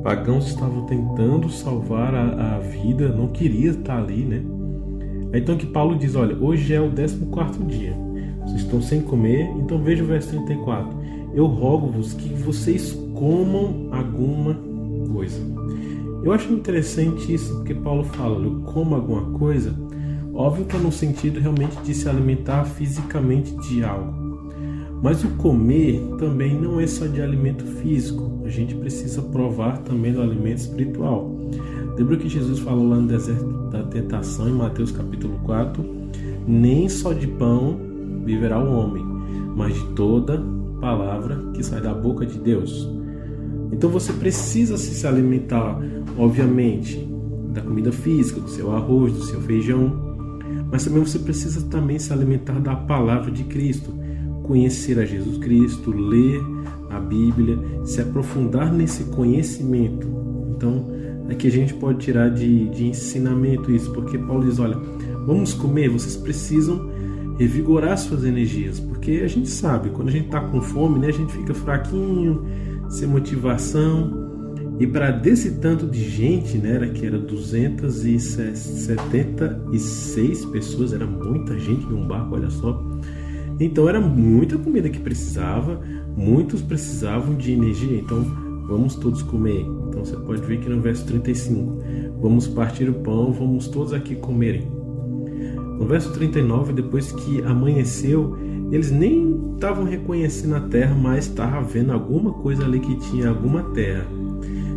pagãos estavam tentando salvar a vida, não queria estar ali, né? Então que Paulo diz, olha, hoje é o 14º dia, vocês estão sem comer, então veja o verso 34. Eu rogo-vos que vocês comam alguma coisa. Eu acho interessante isso, porque Paulo fala, eu como alguma coisa, óbvio que é no sentido realmente de se alimentar fisicamente de algo. Mas o comer também não é só de alimento físico, a gente precisa provar também do alimento espiritual. Lembra que Jesus falou lá no deserto da tentação, em Mateus capítulo 4, nem só de pão viverá o homem, mas de toda palavra que sai da boca de Deus. Então você precisa se alimentar, obviamente, da comida física, do seu arroz, do seu feijão, mas também você precisa também se alimentar da palavra de Cristo, conhecer a Jesus Cristo, ler a Bíblia, se aprofundar nesse conhecimento. Então, aqui a gente pode tirar de ensinamento isso, porque Paulo diz, olha, vamos comer, vocês precisam revigorar suas energias, porque a gente sabe, quando a gente está com fome, né, a gente fica fraquinho, sem motivação. E para desse tanto de gente, né, que era 276 pessoas, era muita gente num barco, olha só. Então era muita comida que precisava, muitos precisavam de energia, então vamos todos comer. Então você pode ver que no verso 35, vamos partir o pão, vamos todos aqui comerem. No verso 39, depois que amanheceu, eles nem estavam reconhecendo a terra, mas estavam vendo alguma coisa ali que tinha alguma terra.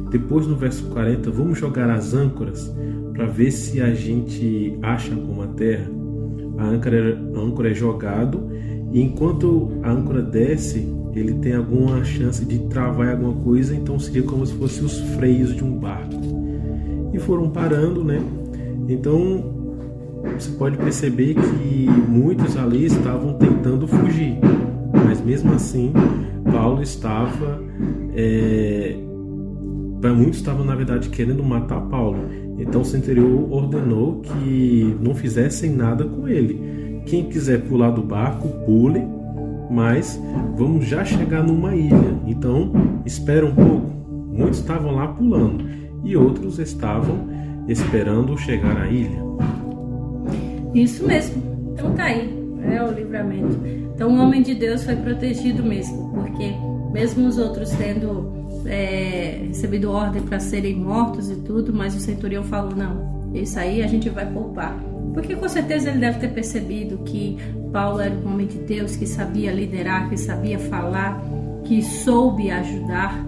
Depois no verso 40, vamos jogar as âncoras para ver se a gente acha alguma terra. A âncora é jogado e enquanto a âncora desce, ele tem alguma chance de travar alguma coisa, então seria como se fossem os freios de um barco. E foram parando, né? Então você pode perceber que muitos ali estavam tentando fugir, mas mesmo assim Paulo estava muitos estavam na verdade querendo matar Paulo. Então o centurião ordenou que não fizessem nada com ele. Quem quiser pular do barco, pule, mas vamos já chegar numa ilha. Então espera um pouco. Muitos estavam lá pulando e outros estavam esperando chegar à ilha. Isso mesmo. Então tá aí, é o livramento. Então o homem de Deus foi protegido mesmo, porque mesmo os outros tendo recebido ordem para serem mortos e tudo, mas o centurião falou, não, isso aí a gente vai poupar. Porque com certeza ele deve ter percebido que Paulo era um homem de Deus, que sabia liderar, que sabia falar, que soube ajudar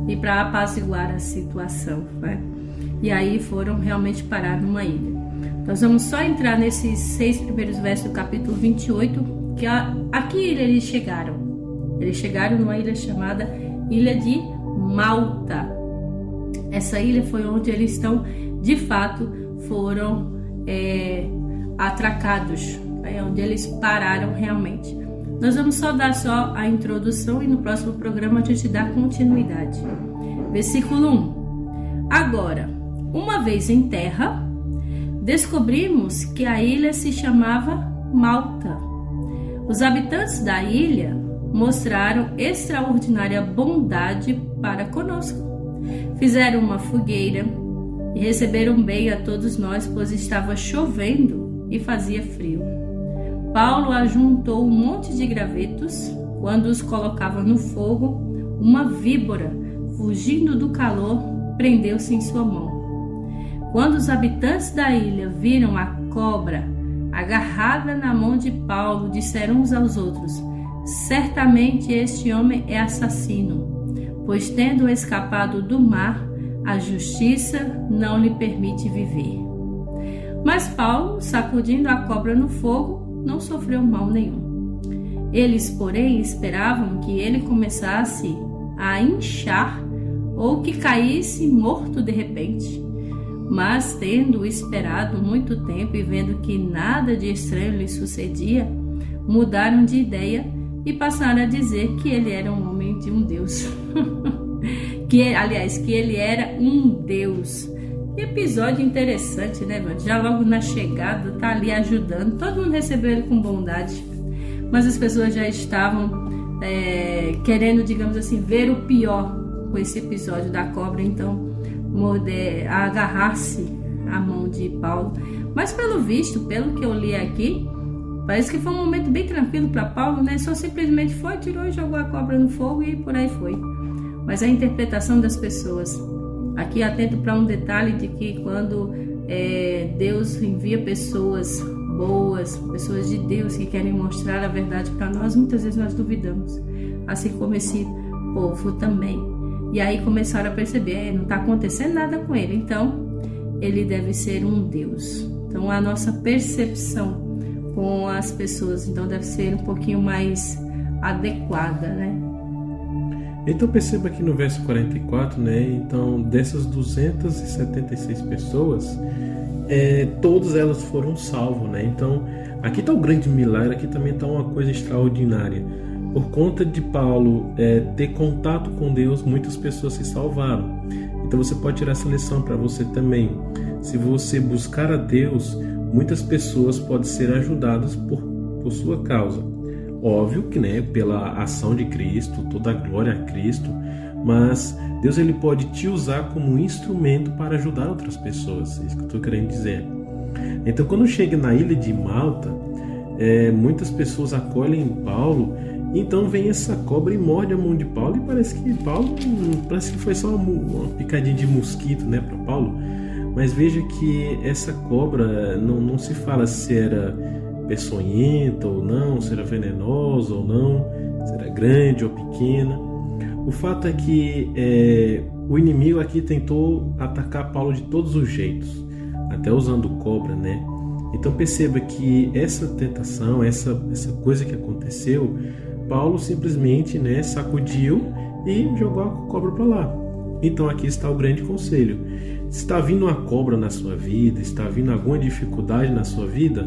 e para apaziguar a situação, né? E aí foram realmente parar numa ilha. Nós vamos só entrar nesses 6 primeiros versos do capítulo 28, que aqui eles chegaram. Eles chegaram numa ilha chamada Ilha de Malta. Essa ilha foi onde eles estão, de fato, foram atracados, onde eles pararam realmente. Nós vamos só dar a introdução e no próximo programa a gente dá continuidade. Versículo 1. Agora, uma vez em terra, descobrimos que a ilha se chamava Malta. Os habitantes da ilha mostraram extraordinária bondade para conosco. Fizeram uma fogueira e receberam bem a todos nós, pois estava chovendo e fazia frio. Paulo ajuntou um monte de gravetos. Quando os colocava no fogo, uma víbora, fugindo do calor, prendeu-se em sua mão. Quando os habitantes da ilha viram a cobra agarrada na mão de Paulo, disseram uns aos outros: certamente este homem é assassino, pois tendo escapado do mar, a justiça não lhe permite viver. Mas Paulo, sacudindo a cobra no fogo, não sofreu mal nenhum. Eles, porém, esperavam que ele começasse a inchar ou que caísse morto de repente. Mas, tendo esperado muito tempo e vendo que nada de estranho lhe sucedia, mudaram de ideia e passaram a dizer que ele era um homem de um Deus. que ele era um Deus. Que episódio interessante, né, mano? Já logo na chegada, tá ali ajudando. Todo mundo recebeu ele com bondade. Mas as pessoas já estavam querendo, digamos assim, ver o pior com esse episódio da cobra. Então, agarrar-se à mão de Paulo. Mas pelo visto, pelo que eu li aqui, parece que foi um momento bem tranquilo para Paulo, né? Só simplesmente foi, tirou e jogou a cobra no fogo e por aí foi. Mas a interpretação das pessoas. Aqui atento para um detalhe de que quando Deus envia pessoas boas, pessoas de Deus que querem mostrar a verdade para nós, muitas vezes nós duvidamos. Assim como esse povo também. E aí começaram a perceber, não está acontecendo nada com ele, então ele deve ser um Deus. Então a nossa percepção com as pessoas, então deve ser um pouquinho mais adequada, né? Então perceba aqui no verso 44, né? Então dessas 276 pessoas, todas elas foram salvas, né? Então aqui está o grande milagre, aqui também está uma coisa extraordinária. Por conta de Paulo ter contato com Deus, muitas pessoas se salvaram. Então você pode tirar essa lição para você também. Se você buscar a Deus, muitas pessoas podem ser ajudadas por sua causa. Óbvio que, né, pela ação de Cristo, toda a glória a Cristo, mas Deus ele pode te usar como um instrumento para ajudar outras pessoas. É isso que eu estou querendo dizer. Então, quando chega na ilha de Malta, muitas pessoas acolhem Paulo. Então vem essa cobra e morde a mão de Paulo, e parece que foi só uma picadinha de mosquito, né, para Paulo. Mas veja que essa cobra não se fala se era peçonhenta ou não, se era venenosa ou não, se era grande ou pequena. O fato é que o inimigo aqui tentou atacar Paulo de todos os jeitos, até usando cobra, né? Então perceba que essa tentação, essa coisa que aconteceu, Paulo simplesmente, né, sacudiu e jogou a cobra para lá. Então aqui está o grande conselho. Se está vindo uma cobra na sua vida, está vindo alguma dificuldade na sua vida,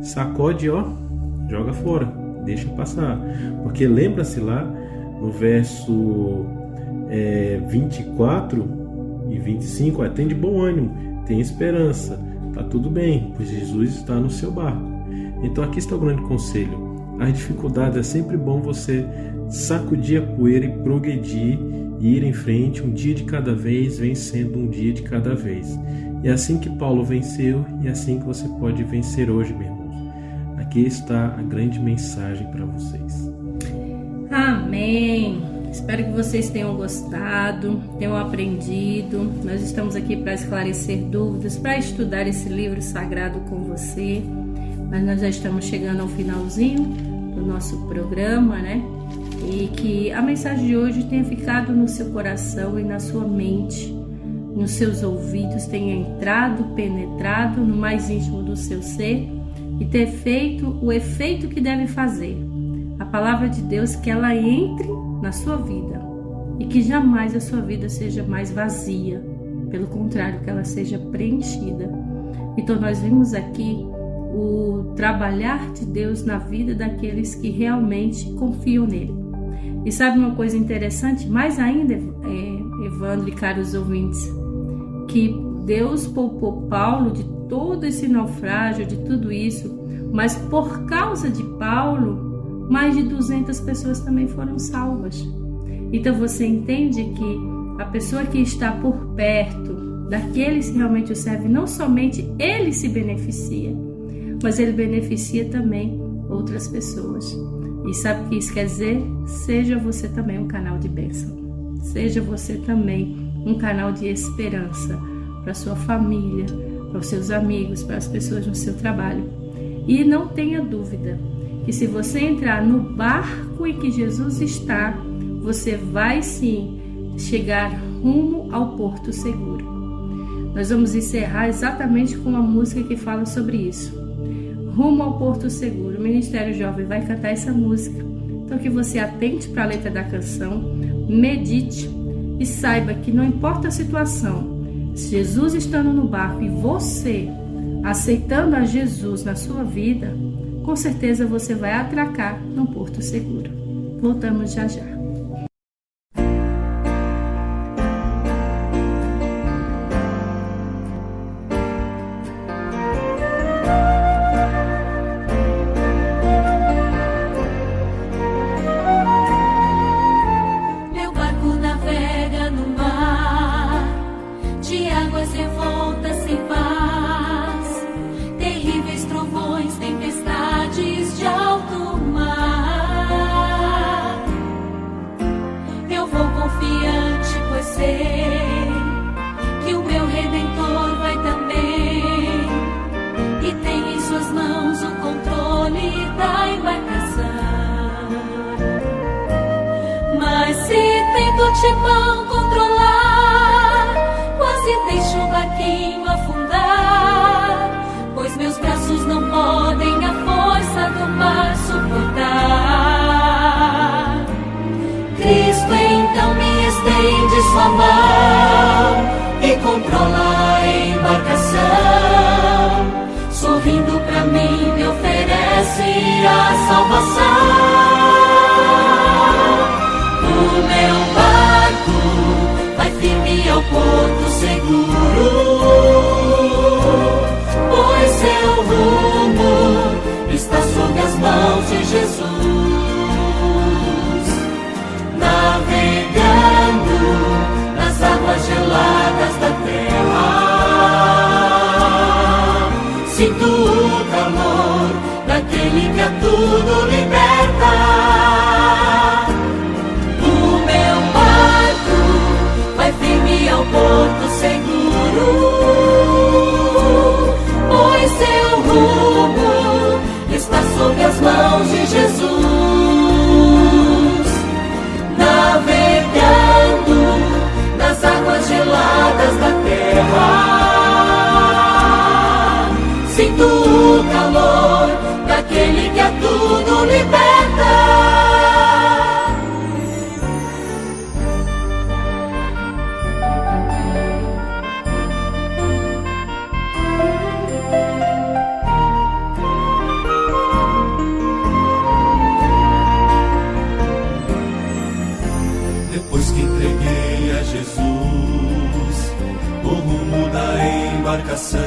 sacode, joga fora, deixa passar. Porque lembra-se lá no verso 24 e 25, tem de bom ânimo, tem esperança, está tudo bem, pois Jesus está no seu barco. Então aqui está o grande conselho. As dificuldades é sempre bom você sacudir a poeira e progredir e ir em frente, um dia de cada vez, vencendo um dia de cada vez. E é assim que Paulo venceu, e é assim que você pode vencer hoje, meus irmãos. Aqui está a grande mensagem para vocês. Amém! Espero que vocês tenham gostado, tenham aprendido. Nós estamos aqui para esclarecer dúvidas, para estudar esse livro sagrado com você. Mas nós já estamos chegando ao finalzinho do nosso programa, né? E que a mensagem de hoje tenha ficado no seu coração e na sua mente, nos seus ouvidos, tenha entrado, penetrado no mais íntimo do seu ser e ter feito o efeito que deve fazer. A palavra de Deus, que ela entre na sua vida e que jamais a sua vida seja mais vazia, pelo contrário, que ela seja preenchida. Então nós vimos aqui o trabalhar de Deus na vida daqueles que realmente confiam nele. E sabe uma coisa interessante? Mais ainda, Evandro e caros ouvintes, que Deus poupou Paulo de todo esse naufrágio, de tudo isso, mas por causa de Paulo, mais de 200 pessoas também foram salvas. Então você entende que a pessoa que está por perto daqueles que realmente o servem, não somente ele se beneficia, mas ele beneficia também outras pessoas. E sabe o que isso quer dizer? Seja você também um canal de bênção. Seja você também um canal de esperança para sua família, para os seus amigos, para as pessoas no seu trabalho. E não tenha dúvida que se você entrar no barco em que Jesus está, você vai sim chegar rumo ao porto seguro. Nós vamos encerrar exatamente com uma música que fala sobre isso. Rumo ao Porto Seguro. O Ministério Jovem vai cantar essa música. Então que você atente para a letra da canção, medite e saiba que não importa a situação, se Jesus estando no barco e você aceitando a Jesus na sua vida, com certeza você vai atracar no Porto Seguro. Voltamos já já. Timão controlar, quase deixo o barquinho afundar, pois meus braços não podem a força do mar suportar. Cristo então me estende sua mão e controla a embarcação, sorrindo pra mim me oferece a salvação. O meu barco vai firme ao porto seguro, pois seu rumo está sob as mãos de Jesus. Navegando coração.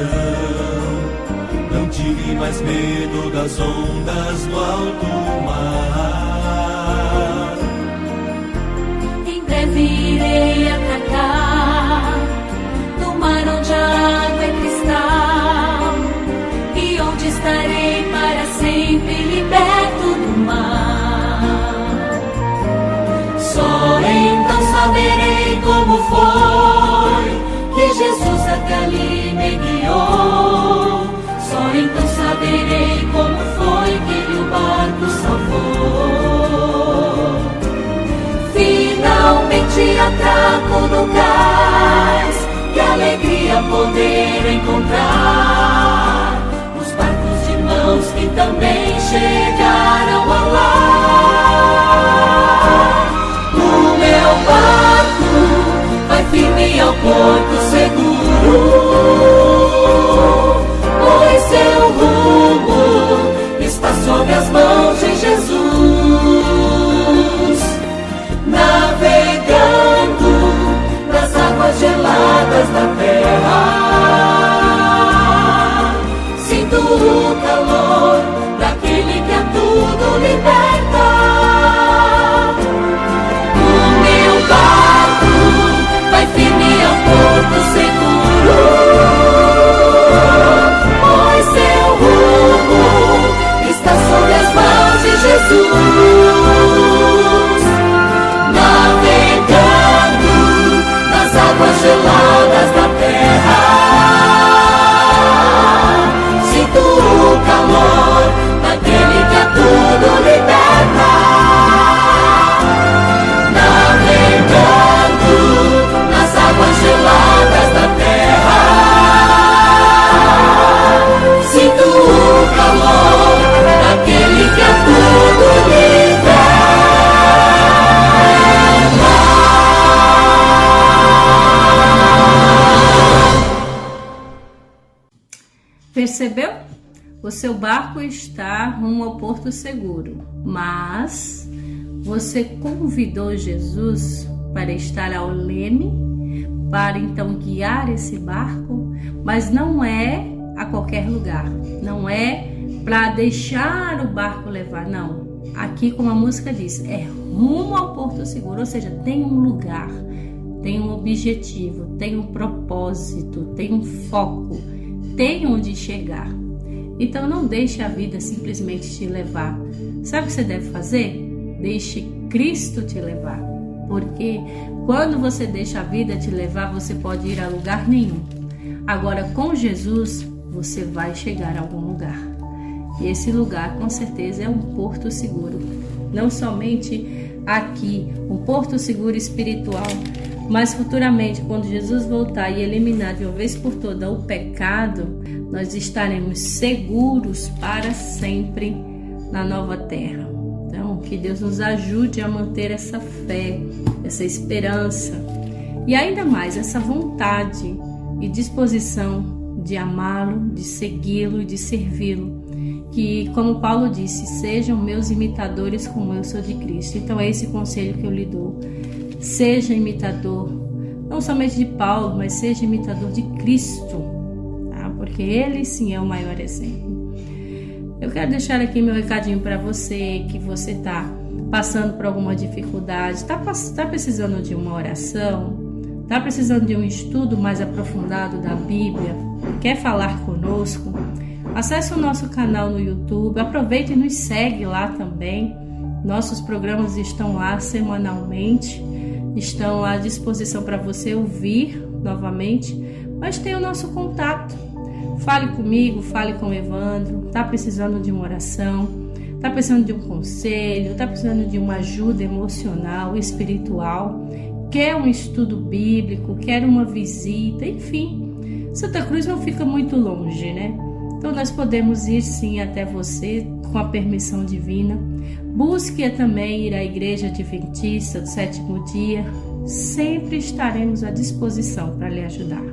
Não tive mais medo das ondas do alto mar. Em breve irei atracar no mar onde a água é cristal, e onde estarei para sempre liberto do mar. Só então saberei como foi que Jesus até ali me guiou. Só então saberei como foi que o barco salvou. Finalmente atraco no cais, que alegria poder encontrar os barcos de irmãos que também chegaram ao lar. O meu barco vai firme ao porto seguro, pois seu rumo está sob as mãos de Jesus. Navegando nas águas geladas da terra, sinto o calor daquele que a tudo liberta. O meu barco vai firme ao porto seguro, pois seu rumo está sob as mãos de Jesus. Navegando nas águas geladas da terra, sinto o calor daquele que a tudo liberta. Navegando nas águas geladas da terra, sinto o calor daquele que a tudo liberta. Percebeu? O seu barco está rumo ao porto seguro, mas você convidou Jesus para estar ao leme, para então guiar esse barco, mas não é a qualquer lugar, não é para deixar o barco levar, não. Aqui, como a música diz, é rumo ao porto seguro, ou seja, tem um lugar, tem um objetivo, tem um propósito, tem um foco, tem onde chegar. Então não deixe a vida simplesmente te levar. Sabe o que você deve fazer? Deixe Cristo te levar. Porque quando você deixa a vida te levar, você pode ir a lugar nenhum. Agora com Jesus, você vai chegar a algum lugar. E esse lugar com certeza é um porto seguro. Não somente aqui, um porto seguro espiritual, mas futuramente, quando Jesus voltar e eliminar de uma vez por toda o pecado, nós estaremos seguros para sempre na nova terra. Então, que Deus nos ajude a manter essa fé, essa esperança e ainda mais essa vontade e disposição de amá-lo, de segui-lo e de servi-lo. Que, como Paulo disse, sejam meus imitadores como eu sou de Cristo. Então é esse conselho que eu lhe dou. Seja imitador, não somente de Paulo, mas seja imitador de Cristo, tá? Porque ele sim é o maior exemplo. Eu quero deixar aqui meu recadinho para você, que você está passando por alguma dificuldade, está precisando de uma oração, está precisando de um estudo mais aprofundado da Bíblia, quer falar conosco, acesse o nosso canal no YouTube, aproveite e nos segue lá também. Nossos programas estão lá semanalmente, estão à disposição para você ouvir novamente, mas tem o nosso contato. Fale comigo, fale com o Evandro, está precisando de uma oração, está precisando de um conselho, está precisando de uma ajuda emocional, espiritual, quer um estudo bíblico, quer uma visita, enfim. Santa Cruz não fica muito longe, né? Então nós podemos ir sim até você com a permissão divina. Busque também ir à Igreja Adventista do Sétimo Dia. Sempre estaremos à disposição para lhe ajudar.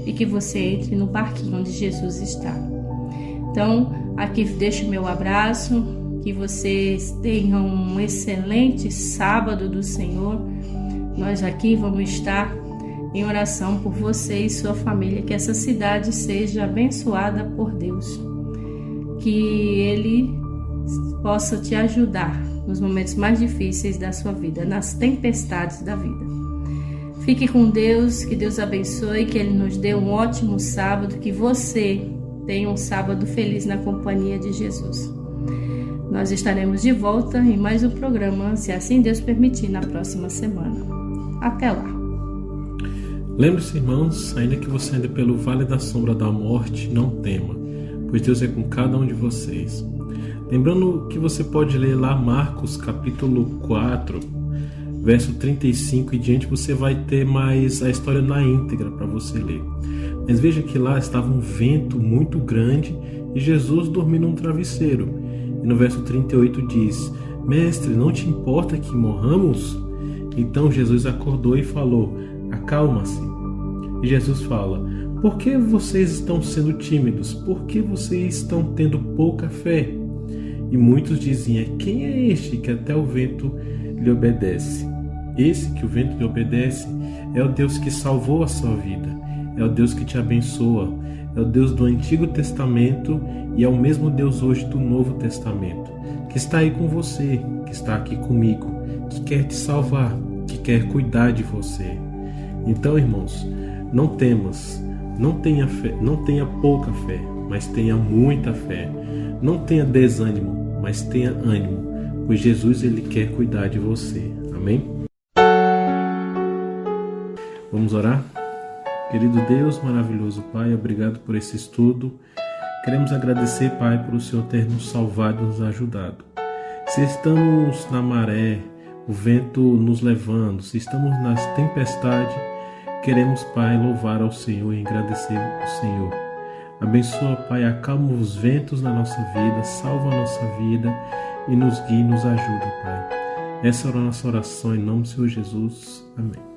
E que você entre no barquinho onde Jesus está. Então, aqui deixo meu abraço. Que vocês tenham um excelente sábado do Senhor. Nós aqui vamos estar em oração por você e sua família, que essa cidade seja abençoada por Deus, que Ele possa te ajudar nos momentos mais difíceis da sua vida, nas tempestades da vida. Fique com Deus, que Deus abençoe, que Ele nos dê um ótimo sábado, que você tenha um sábado feliz na companhia de Jesus. Nós estaremos de volta em mais um programa, se assim Deus permitir, na próxima semana. Até lá! Lembre-se, irmãos, ainda que você ande pelo vale da sombra da morte, não tema, pois Deus é com cada um de vocês. Lembrando que você pode ler lá Marcos capítulo 4, verso 35 e diante, você vai ter mais a história na íntegra para você ler. Mas veja que lá estava um vento muito grande e Jesus dormiu num travesseiro. E no verso 38 diz: Mestre, não te importa que morramos? Então Jesus acordou e falou: Acalma-se. E Jesus fala: Por que vocês estão sendo tímidos? Por que vocês estão tendo pouca fé? E muitos diziam: Quem é este que até o vento lhe obedece? Esse que o vento lhe obedece é o Deus que salvou a sua vida, é o Deus que te abençoa, é o Deus do Antigo Testamento e é o mesmo Deus hoje do Novo Testamento, que está aí com você, que está aqui comigo, que quer te salvar, que quer cuidar de você. Então, irmãos, não temas, não tenha fé, não tenha pouca fé, mas tenha muita fé. Não tenha desânimo, mas tenha ânimo, pois Jesus ele quer cuidar de você. Amém? Vamos orar? Querido Deus, maravilhoso Pai, obrigado por esse estudo. Queremos agradecer, Pai, por o Senhor ter nos salvado e nos ajudado. Se estamos na maré, o vento nos levando, se estamos nas tempestades, queremos, Pai, louvar ao Senhor e agradecer ao Senhor. Abençoa, Pai, acalma os ventos na nossa vida, salva a nossa vida e nos guia e nos ajuda, Pai. Essa é a nossa oração em nome do Senhor Jesus. Amém.